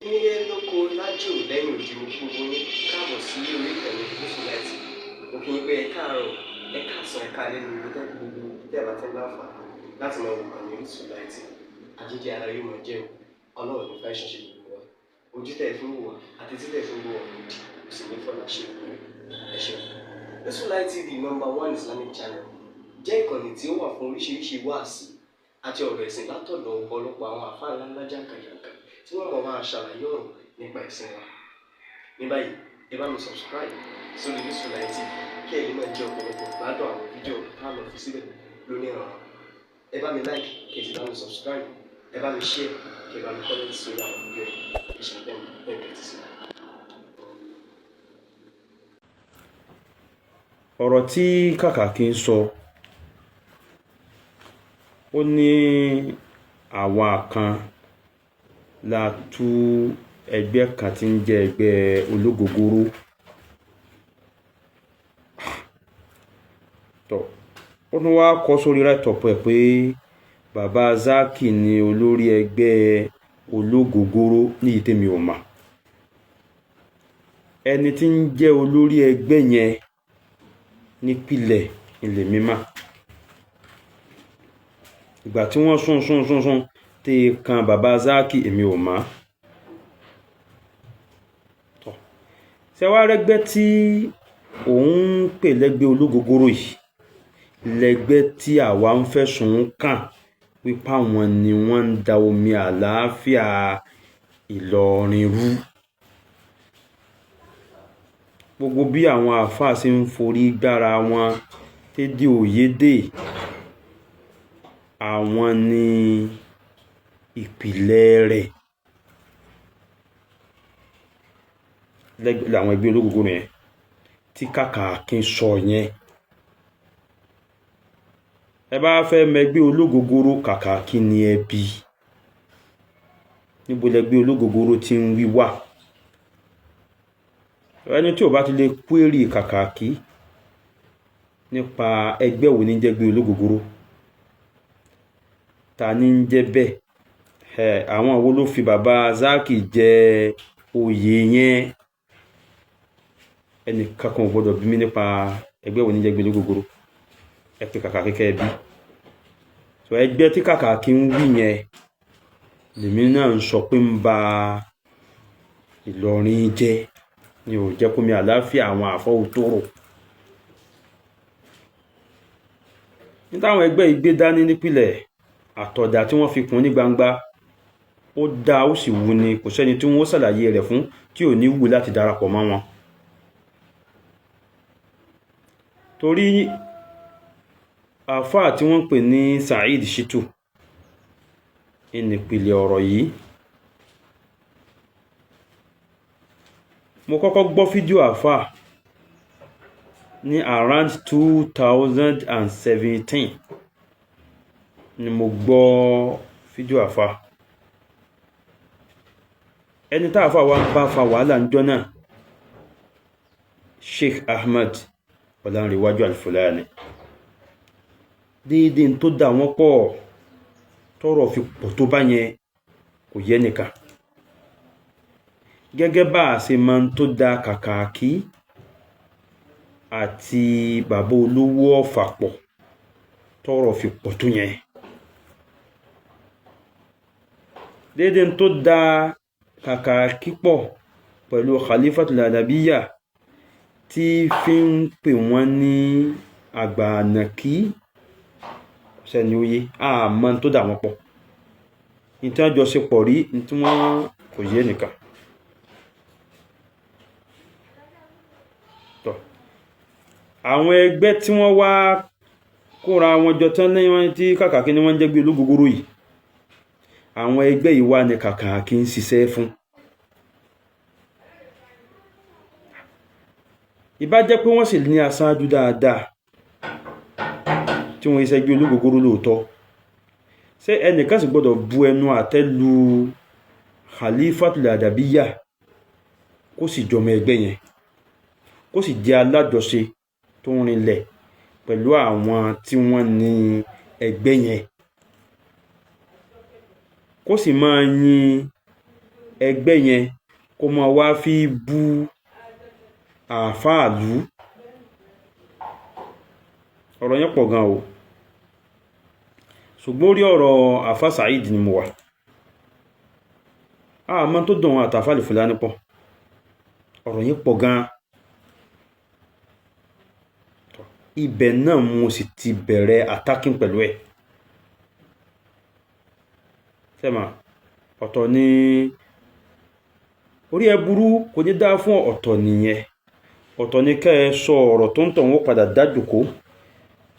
nílé lóko lájò lẹ́yìn òdì mo kí gbogbo yín káàbọ̀ sí orí ìkànnì Yusufullahi. Mo kí yín pé ẹ káàárọ̀, ẹ káàsán, ẹ káalẹ́ ní ibi tẹ́lẹ̀ gbogbo tẹ́ bá tẹ́ láǹfààní láti máa wo ìkànnì Yusufullahi. Àjíjẹ ara yóò máa jẹun, ọlọ́run ní fẹ́ ṣọṣẹ́ gbogbo wa. Ojú tẹ̀ fún wò wá àti tí tẹ̀ fún wò wá lòdì, kò sì ní fọ́nà ṣe ìwé. Ẹ ṣeun. Yusufullahi TV #1 Islamic channel jẹ́ ìkànnì tí ó wà fún oríṣiríṣi wáàsí àti ọ̀rọ̀ ẹ̀sìn látọ̀dọ̀ ọ̀pọ̀lọpọ̀ àwọn àfáà ńláńlá jàǹkàjàǹkà tí wọ́n mọ̀ máa ṣàlàyé ọ̀rọ̀ nípa ẹ̀sìn wa. Ní báyìí, ẹ bá mi subscribe sórí Yusufullahi TV kí ẹ lè máa jẹ ọ̀pọ̀lọpọ̀ gbádùn àwọn fídíò táwọn fi síbẹ̀ lónìí ọ̀rọ̀. Ẹ bá mi like kí ẹ sì bá mi subscribe, ẹ bá mi share kí ẹ bá mi comment sórí àwọn fídíò yìí. Ìṣẹ̀lẹ̀ bẹ́ẹ̀ bẹ́ẹ̀ ti sí. Ọ̀rọ̀ tí Kàkàkí ń sọ, ó ní àwa kan la tú ẹgbẹ́ kan tí ń jẹ́ ẹgbẹ́ ológogoro. Ó tún wá kọ sórí write-up ẹ̀ pé bàbá Zaki ni olórí ẹgbẹ́ ológogoro ní ìtẹ́mi ò mà. Ẹni tí ń jẹ́ olórí ẹgbẹ́ yẹn nípìlẹ̀ ilẹ̀ mímá. Ìgbà tí wọ́n sún tí kan bàbá Zaki èmi ò mà. Ṣé wá rẹ́gbẹ́ tí òun ń pè lẹ́gbẹ́ ológogoro yìí, lẹ́gbẹ́ tí àwa ń fẹ̀sùn kàn wípé àwọn ni wọ́n ń da omi àlàáfíà Ìlọrin rú. Gbogbo bí àwọn àfáà ṣe ń forí gbára wọn tédé òyédè, àwọn ni ìpìlẹ̀ rẹ̀ làwọn ẹgbẹ́ ológogoro yẹn tí Kàkàkí sọ yẹn. Ẹ bá fẹ́ mẹgbẹ́ ológogoro, Kàkàkí ni ẹbí. Níbo lẹgbẹ́ ológogoro tí ń wí wà? Ẹni tí ò bá ti lè query Kàkàkí nípa ẹgbẹ́ wo ní jẹ́gbẹ́ ológogoro, ta ní ń jẹ́ bẹ́ẹ̀, àwọn wo ló fi bàbá Zaki jẹ oyè yẹn, ẹnì kankan ò gbọdọ̀ bí mi nípa ẹgbẹ́ wo ní jẹ́gbẹ́ ológogoro. Ẹ pé Kàkàkí kẹ́ bí. So ẹgbẹ́ tí Kàkàkí ń wí yẹn lèmi náà ń sọ pé ń ba Ìlọrin jẹ́, ni ò jẹ́ kó mi àlàáfíà àwọn àfọ́ òtòrò. Ní táwọn ẹgbẹ́ ìgbé dání nípìlẹ̀, àtọ̀dá tí wọ́n fi kún ní gbangba, ó dá ó sì wù ní, kò sẹ́ni tí wọ́n ṣàlàyé rẹ̀ fún tí ò ní wù láti darapọ̀ mọ́ wọn. Torí àfáà tí wọ́n pè ní Saheed Shittu ìnìpìlẹ̀ ọ̀rọ̀ yìí. Mo kọ́kọ́ gbọ́ fídíò àfáà ní around 2017 ni mo gbọ́ fídíò àfáà. Ẹni tá àfáà wá bá fa wàhálà níjọ́ náà, Sheikh Ahmed Ọlánrewájú Al-Fulani. Déédéé tó dà wọ́n pọ̀ tọ́rọ̀ fi pọ̀ tó bá yẹn kò yẹ nìkan. Gẹ́gẹ́ bá a ṣe máa ń tó da Kàkàkí àti bàbá olówó Ọ̀fà pọ̀ tọ́rọ̀ fi pọ̀ tó yẹn. Déédéé tó da Kàkàkí pọ̀ pẹ̀lú Khalifatul Adabiyyah tí fi ń pè wọ́n ní àgbà ànàkí, sẹ́ni oyé, àmọ́ tó dà wọ́n pọ̀. Ní tí wọ́n jọ ṣe pọ̀ rí, ní tí wọ́n kò yé nìkan. Àwọn ẹgbẹ́ tí wọ́n wá kóra wọn jọ tán ní wọ́n tí Kàkàkí ni wọ́n jẹ́gbẹ́ ológogoro yìí, àwọn ẹgbẹ́ yìí wà ní Kàkàkí ń ṣiṣẹ́ fún. Ìbá jẹ́ pé wọ́n sì ní aṣáájú dáadáa tí wọ́n ṣẹ́gbẹ́ ológogoro lóòótọ́, ṣé ẹnìkan sì gbọ́dọ̀ bu ẹnu àtẹ́ lu Khalifatul Adabiyyah kó sì jọmọ ẹgbẹ́ yẹn, kó sì jẹ́ alájọṣe tó ń rinlẹ̀ pẹ̀lú àwọn tí wọ́n ní ẹgbẹ́ yẹn, kó sì máa yin ẹgbẹ́ yẹn kó máa wá fi bú àfáàlú. Ọ̀rọ̀ yẹn pọ̀ gan o, ṣùgbọ́n orí ọ̀rọ̀ àfá Saheed ni mo wà. Àmọ́ tó dùn àtàfà Al-Fulani pọ̀, ọ̀rọ̀ yẹn pọ̀ gan. Ibẹ̀ náà mo sì ti bẹ̀rẹ̀ attacking pẹ̀lú ẹ̀. Sẹ́mà, ọ̀tọ̀ ni orí ẹ burú kò ní dá fún ọ̀tọ̀ nìyẹn. Ọ̀tọ̀ ni kẹ́ ẹ sọ ọ̀rọ̀ tó ń tọ̀ wọ́n padà dájòkó,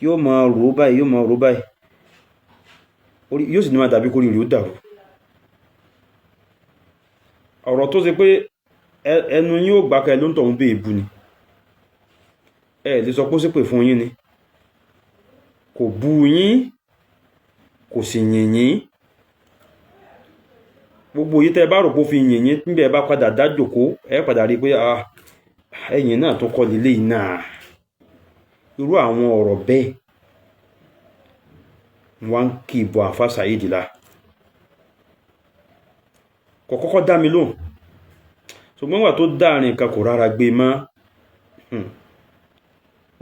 yóò máa rò báyìí, yóò máa rò báyìí, yóò sì ní máa dàbí kórìí rí ó dàrú. Ọ̀rọ̀ tó ṣe pé ẹnu yín ó gbákẹ́ ló ń tọ̀ ń bè èbú ni, ẹ lè sọ pé ó ṣépè fún yín ni, kò bú yín kò sì yìn yín. Gbogbo yìí tẹ́ bá rò pé ó fi yìn yín níbẹ̀ bá padà dájòkó, ẹ padà rí pé ẹ̀yìn náà tó kọ́ lílé iná. Irú àwọn ọ̀rọ̀ bẹ́ẹ̀ wọ́n ń kì bọ àfá Saheed lá. Kò kọ́kọ́ dá mi lóhùn, ṣùgbọ́n wà tó dáàrin nǹkan kò rárá gbé mọ́.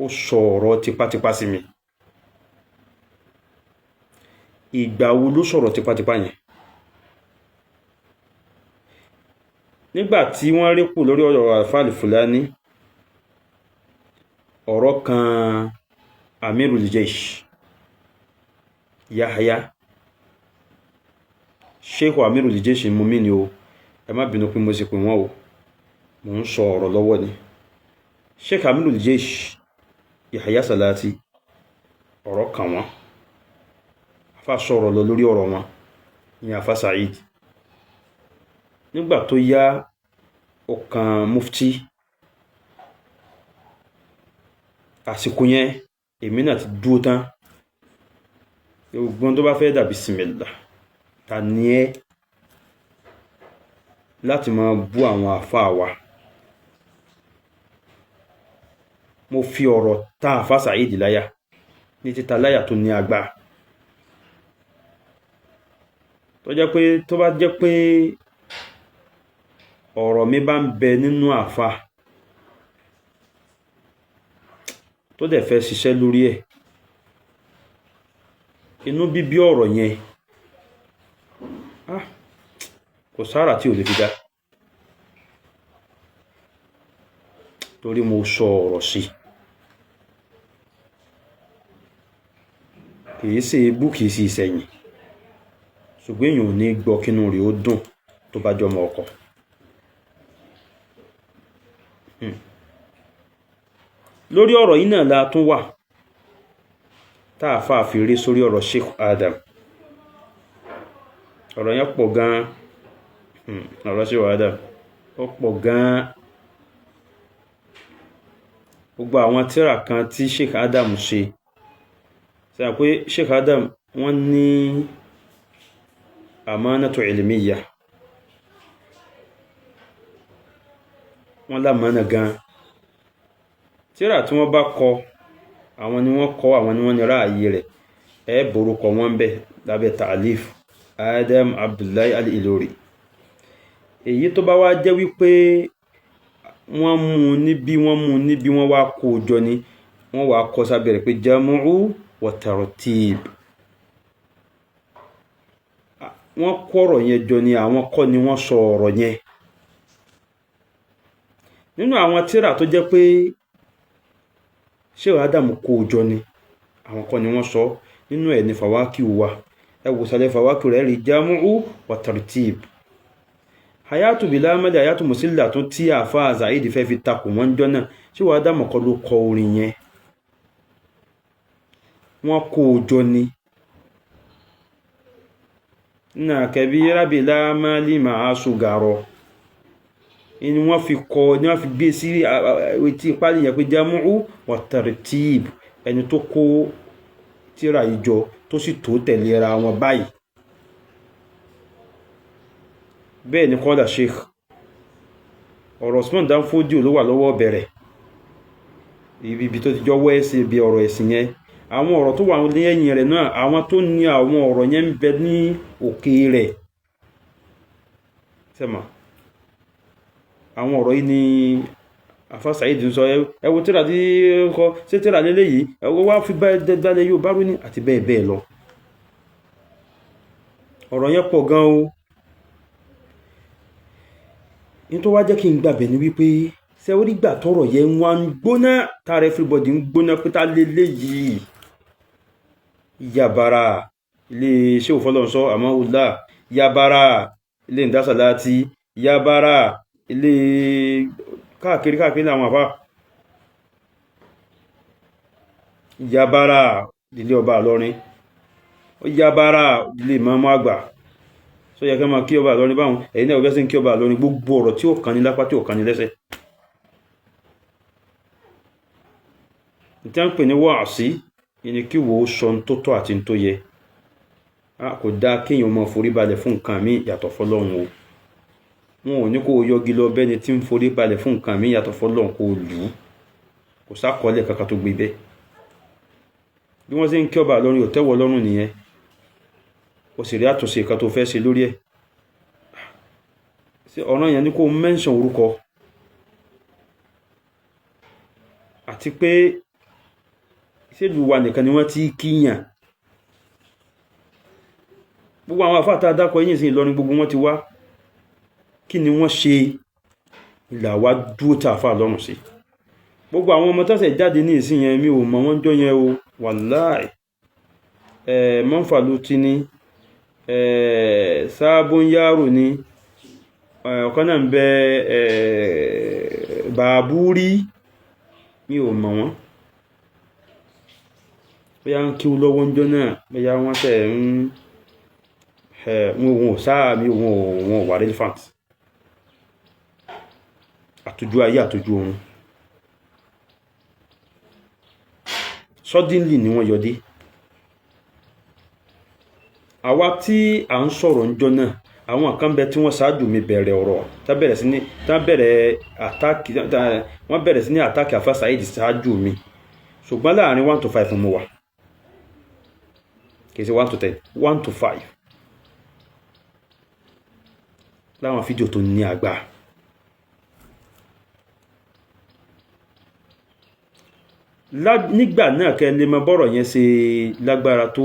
Ó sọ ọ̀rọ̀ tipátipá sí mi. Ìgbà wo ló sọ̀rọ̀ tipátipá yẹn? Nígbà tí wọ́n rí kù lórí ọ̀rọ̀ àfá Al-Fulani, ọ̀rọ̀ kan Amirul Jaysh Yahya, Sheikh Amirul Jaysh mú mi ni o, ẹ má bínú pé mo sì pè wọ́n o, mo ń sọ ọ̀rọ̀ lọ́wọ́ ni. Sheikh Amirul Jaysh Yahya Salati, ọ̀rọ̀ kan wọ́n, afá sọ̀rọ̀ lọ lórí ọ̀rọ̀ wọn ní àfá Saheed. Nígbà tó yá ọkàn mufti, àsìkò yẹn èmi náà ti dúró tán. Gbogbo tó bá fẹ́ dà bismillah, ta ni ẹ́ láti máa bú àwọn àfáà wa? Mo fi ọ̀rọ̀ tá àfá Saheed láyà ní títa láyà tó ní agbá. Tó bá jẹ́ pé ọ̀rọ̀ mi bá ń bẹ nínú àfá tó dẹ̀ fẹ́ ṣiṣẹ́ lórí ẹ̀, inú bíbí ọ̀rọ̀ yẹn kò sára tí ò lè fi dá, torí mo sọ ọ̀rọ̀ sí. Kìí ṣe ebú, kìí sí ìsẹ̀yìn, ṣùgbọ́n èèyàn ò ní gbọ́ kínú rẹ̀ ó dùn tó bá jọmọ ọkọ. Lórí ọ̀rọ̀ yìí náà la tún wà táà fà fi rí sórí ọ̀rọ̀ Sheikh Adam. Ọ̀rọ̀ yẹn pọ̀ gan, ọ̀rọ̀ Sheikh Adam ó pọ̀ gan. Gbogbo àwọn tírà kan tí Sheikh Adam ṣe, ṣe pé Sheikh Adam wọ́n ní amanatu ilmiya, wọ́n lámánà gan. Tírà tí wọ́n bá kọ, àwọn ni wọ́n kọ, àwọn ni wọ́n ní ráàyè rẹ̀, borúkọ wọn bẹ̀ lábẹ́ ta'alif Adam Abdullahi Al-Ilori. Èyí tó bá wá jẹ́ wípé wọ́n mú níbi wọ́n wá kó jọ ni, wọ́n wá kọ sábẹ̀rẹ̀ pé jamu'u wa tartib. Wọ́n kọ ọ̀rọ̀ yẹn jọ ni, àwọn kọ́ ni wọ́n sọ ọ̀rọ̀ yẹn. Nínú àwọn tírà tó jẹ́ pé Sheikh Adam kó jọ ni, àwọn kọ́ ni wọ́n sọ. Nínú ẹ̀ ni Fawakiu wà, ẹ wò sàlẹ̀ Fawakiu rẹ̀ rí jamu'u wa tartib. Hayatu bila amali, hayatu musilla tó tí àfá Saheed fẹ́ fi takò wọ́n jọ náà, Sheikh Adam kọ́ ló kọ orin yẹn, wọ́n kó jọ ni. Inna kabira bila amali ma'a sugaro, ni wọ́n fi kọ, ni wọ́n fi gbé sí etí pálí yẹn pé jamu'u wa tartib, ẹni tó kó tírà ìjọ tó sì tó tẹ̀lé ra wọn báyìí. Bẹ́ẹ̀ ni kọ́lá Sheikh. Ọ̀rọ̀ Usman Dan Fodio ló wà lọ́wọ́ bẹ̀rẹ̀, ibi tó ti jọ wọ́ ẹ̀sìn bí ọ̀rọ̀ ẹ̀sìn yẹn. Àwọn ọ̀rọ̀ tó wà lẹ́yìn rẹ̀ náà, àwọn tó ní àwọn ọ̀rọ̀ yẹn ń bẹ ní òkè rẹ̀. sẹ́mà àwọn ọ̀rọ̀ yìí ni àfá Saheed ń sọ ẹ wo tírà tí ó kọ sí tírà lélẹ̀ yìí ẹ wo wá fi dálẹ̀ yóò bá rú ní àti bẹ́ẹ̀ bẹ́ẹ̀ lọ ọ̀rọ̀ yẹn pọ̀ gan o ní tó wá jẹ́ kí n gbàbẹ̀ ní wípé ṣe orí gbà tọ́rọ̀ yẹn wá ń gbóná tààrẹ everybody ń gbóná pítà lélẹ̀ yìí yàbára ilé iṣẹ́ òfọ́lọ́nsọ́ àmọ́ ọlá yàbára ilé ìdásàláti yàbára ilé káàkiri àwọn àfá yàbára ilé ọba Ìlọrin yàbára ilé ìmáàmù àgbà so yẹ kẹ́ máa kí ọba Ìlọrin báwọn ẹ̀yin náà gẹ́sẹ̀ ń kí ọba Ìlọrin gbogbo ọ̀rọ̀ tí ó kàn ní lápá tí ó kàn ní lẹ́sẹ̀ tí a ń pè ní wáàsí ní kí wo sọ tó tọ́ àti tó yẹ kò dá kéèyàn máa forí balẹ̀ fún nǹkan mi yàtọ̀ fọ́lọ́run o wọn ò ní kó yọgi lọ bẹ́ni tí ń forí balẹ̀ fún nǹkan mi yàtọ̀ fọ́lọ́run kó lù ú kò sákọọ́lẹ̀ kankan tó gbé bẹ́ẹ̀ bí wọ́n ṣe ń kí ọba Ìlọrin ò tẹ́wọ́ lọ́rùn nìyẹn ó sì rí àtúnṣe kan tó fẹ́ ṣe lórí ẹ̀ ọ̀ràn yẹn ni kó mẹ́ńṣàn orúkọ àti pé ìṣèlú wa nìkan ni wọ́n ti kíyàn gbogbo àwọn àfáà tá a dákọ̀ yìí sí Ìlọrin gbogbo wọn ti wá kí ni wọ́n ṣe ìlà wa dúró tà àfáà lọ́rùn sí gbogbo àwọn ọmọ tọ́sẹ̀ jáde ní ìsìn yẹn mi ò mọ̀ wọ́n jọ yẹn o wàláì mọ́fàlú ti ní sáàbùn yàrò ní ọ̀kan náà ń bẹ bàbúrí mi ò mọ̀ wọ́n bóyá ń kí lọ́wọ́ ń jọ náà bóyá wọ́n tẹ̀ ń wọn ò sáà mi wọn ò wà relevant àtòjú ayé àtòjú ọ̀run suddenly ni wọ́n yọdé àwa tí à ń sọ̀rọ̀ ń jọ náà àwọn kan bẹ tí wọ́n ṣáájú mi bẹ̀rẹ̀ ọ̀rọ̀ wọ́n bẹ̀rẹ̀ sí ní àtàkì àfá Saheed ṣáájú mi ṣùgbọ́n láàrin 1 to 5 mo wà kìí ṣe 1 to 10 1 to 5 láwọn fídíò tó ní àgbà nígbà náà kẹ́ lè mọ bọ́rọ̀ yẹn ṣe lágbára tó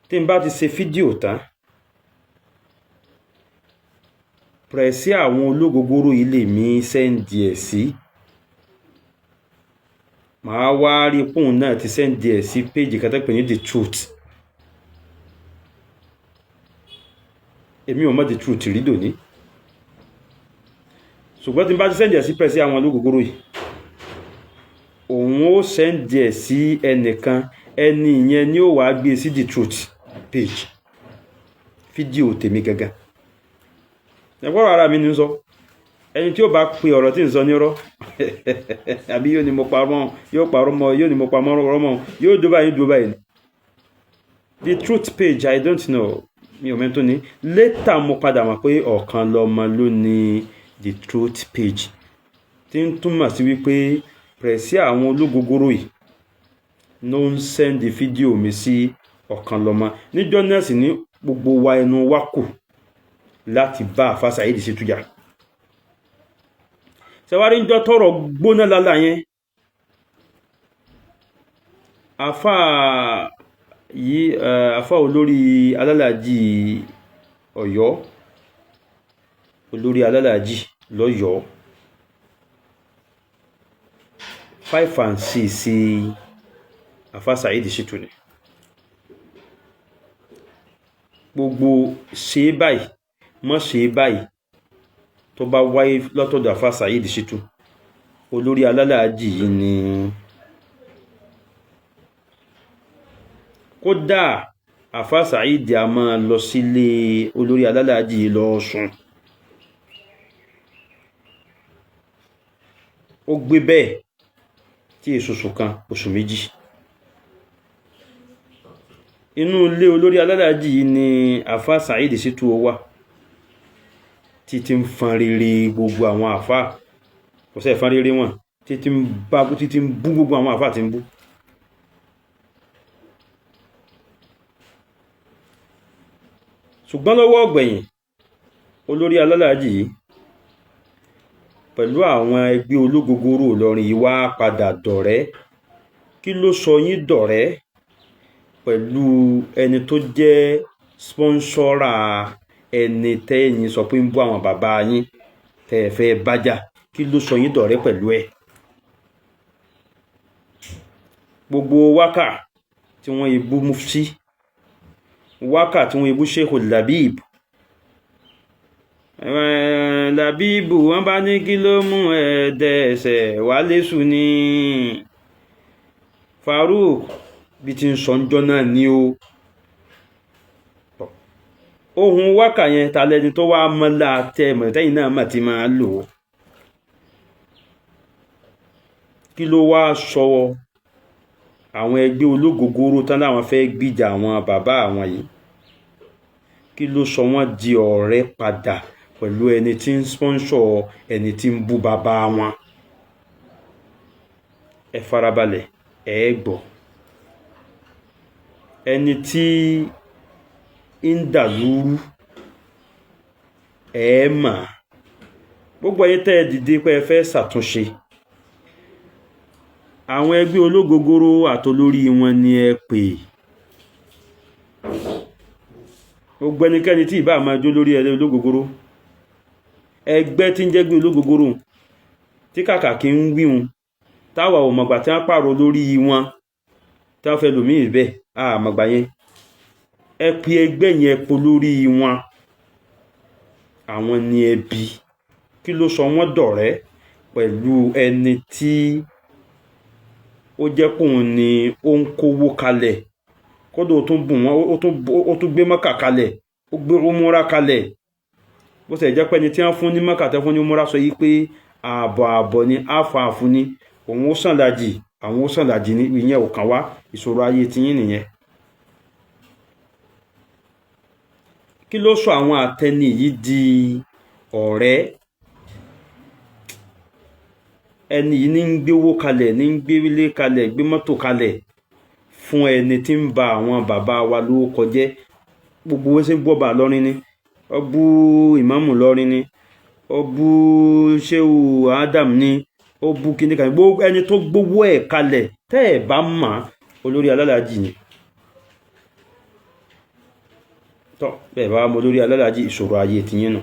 tí n bá ti ṣe fídíò tán pẹ̀sí àwọn ológogoro ilé mi sẹ́ndì ẹ̀ sí màá wá rí pòun náà ti sẹ́ndì ẹ̀ sí péjì kátàpẹ̀ ní The Truth èmi ò mọ̀ The Truth rí dòní ṣùgbọ́n tí n bá ti sẹ́ndì ẹ̀ sí pẹ̀sí àwọn ológogoro yìí òun ó sẹ́ndì ẹ̀ sí ẹnìkan ẹni ìyẹn ni ó wàá gbé sí The Truth page fídíò tèmi gangan ẹgbọ́rọ̀ ara mi ní sọ ẹni tí ó bá pe ọ̀rọ̀ tí ń sọ nírọ́ àbí yóò ní mo parọ́ yóò parọ́ mọ́ yóò ní mo parọ́ mọ́ yóò dó báyìí The Truth page I don't know mi ò mẹ́tò ní later mo padà mọ̀ pé ọ̀kan lọ́mọ ló ní The Truth page tí ń túmọ̀ sí wípé pẹ̀sí àwọn ológogoro yìí ló ń sẹ́ndì fídíò mi sí ọ̀kan lọ́mọ níjọ́ náà sì ní gbogbo wa ẹnu wa kù láti bá àfá Saheed sí tújà ṣẹwárí ń jọ tọrọ gbóná lálá yẹn àfá olórí alálàájì Ọ̀yọ́ olórí alálàájì lọ́yọ́ 5 and 6 sí àfá Saheed sí túnì gbogbo ṣe báyìí mọ́ ṣe báyìí tó bá wáyé lọ́tọ̀dọ̀ àfá Saheed Shittu olórí alálàájì yìí ni kódà àfá Saheed a máa lọ sílé olórí alálàájì yìí lọ sùn ó gbé bẹ́ẹ̀ tí èsùsù kan oṣù méjì inú ilé olórí alálàájì yìí ni àfá Saheed Shittu ó wà títí ń fan rere gbogbo àwọn àfá kò sẹ́ fan rere wọn títí ń bú gbogbo àwọn àfá tí ń bú ṣùgbọ́n lọ́wọ́ ọ̀gbẹ̀yìn olórí alálàájì yìí pẹ̀lú àwọn ẹgbẹ́ ológogoro Ìlọrin yìí wá padà dọ̀rẹ́. Kí ló sọ yín dọ̀rẹ́ pẹ̀lú ẹni tó jẹ́ spọ́nṣọ́rà ẹni tẹ́yìn sọ pé ń bú àwọn bàbá yín tẹ́ ẹ fẹ́ bájà? Kí ló sọ yín dọ̀rẹ́ pẹ̀lú ẹ̀? Gbogbo wákà tí wọ́n ibú mufti, wákà tí wọ́n ibú Sheikhu Labib, Labibu wọ́n bá ní kí ló mú ẹ̀ẹ́dẹ̀ẹ̀sẹ̀ wálé sùn ní Farouk bí ti ń sọ́njọ́ náà ní o. Ohun wákà yẹn ta lẹni tó wá mọ́lá tẹ́ mọ̀tẹ́yìn náà mà ti máa lò ó. Kí ló wá sọ àwọn ẹgbẹ́ ológogoro tán láwọn fẹ́ gbìjà àwọn bàbá àwọn yìí? Kí ló sọ wọ́n di ọ̀rẹ́ padà pẹ̀lú ẹni tí ń spọ́nṣọ̀ ẹni tí ń bú bàbá wọn? Ẹ farabalẹ̀, ẹ gbọ́. Ẹni tí ń dàlúrú ẹ mà. Gbogbo ayé tẹ́ ẹ dìde pé ẹ fẹ́ ṣàtúnṣe. Àwọn ẹgbẹ́ ológogoro àtolórí wọn ni ẹ pè. Gbogbo ẹnikẹ́ni tí ìbá máa jó lórí ẹgbẹ́ ológogoro, ẹgbẹ́ tí ń jẹ́gbẹ́ ológogoro tí kàkà kí ń wíhun táwa ò mọ̀gbà tí wọ́n pààrọ̀ lórí wọn tí wọ́n fẹ́ lòmí ìbẹ̀ àmọ̀gbà yẹn. Ẹ pe ẹgbẹ́ yẹn po lórí wọn. Àwọn ni ẹbí. Kí ló sọ wọ́n dọ̀rẹ́ pẹ̀lú ẹni tí ó jẹ́ kóun ni ó ń kówó kalẹ̀, kódà ó tún bù wọ́n, ó tún gbé Mọ́kà kalẹ̀, ó gbé Umura kalẹ̀. Bó ṣe jẹ́ pé ẹni tí wọ́n fún ní Mọ́kà tẹ́ fún ní Umura sọ yìí pé ààbọ̀ ni àfààfún ni òun ó sànlàjì, àwọn ó sànlàjì ní ìyẹn ò kàn wá. Ìṣòro ayé tiyín nìyẹn. Kí ló sọ àwọn àtẹni yìí di ọ̀rẹ́? Ẹni yìí ní ń gbéwó kalẹ̀, ní ń gbélé kalẹ̀, gbé mọ́tò kalẹ̀ fún ẹni tí ń ba àwọn bàbá wa lórúkọ jẹ́. Gbogbo wọn ṣe ń bọ́ba lọ́rin ni, ó bú ìmáàmù lọ́rin ni, ó bú Shehu Adam ni, ó bú kíní kan. Gbogbo ẹni tó gbówó ẹ̀ kalẹ̀ tẹ́ ẹ̀ bá mọ̀ olórí alálàájì ni. Tọ́ bẹ́ẹ̀ bá mọ olórí alálàájì, ìṣòro ayé tiyín nù.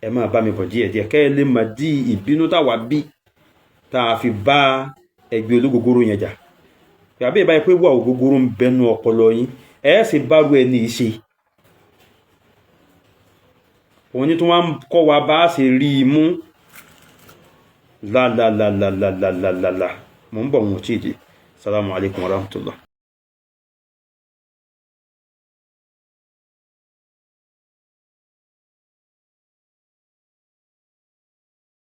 Ẹ máa bá mi bọ̀ díẹ̀díẹ̀ kẹ́ ẹ lè mọ̀ dí ìbínú táwa bí tá a fi bá ẹgbẹ́ ológogoro yẹn jà. Àbí ìbáyìí pé wà ògógóró ń bẹnu ọpọlọ yín, ẹ sì bárú ẹni ìṣe. Òun ní tó wá ń kọ́ wa bá ṣe rí i mú. Mo ń bọ̀ wọn ò tí ì dé. Assalamu alaikum warahmatullah.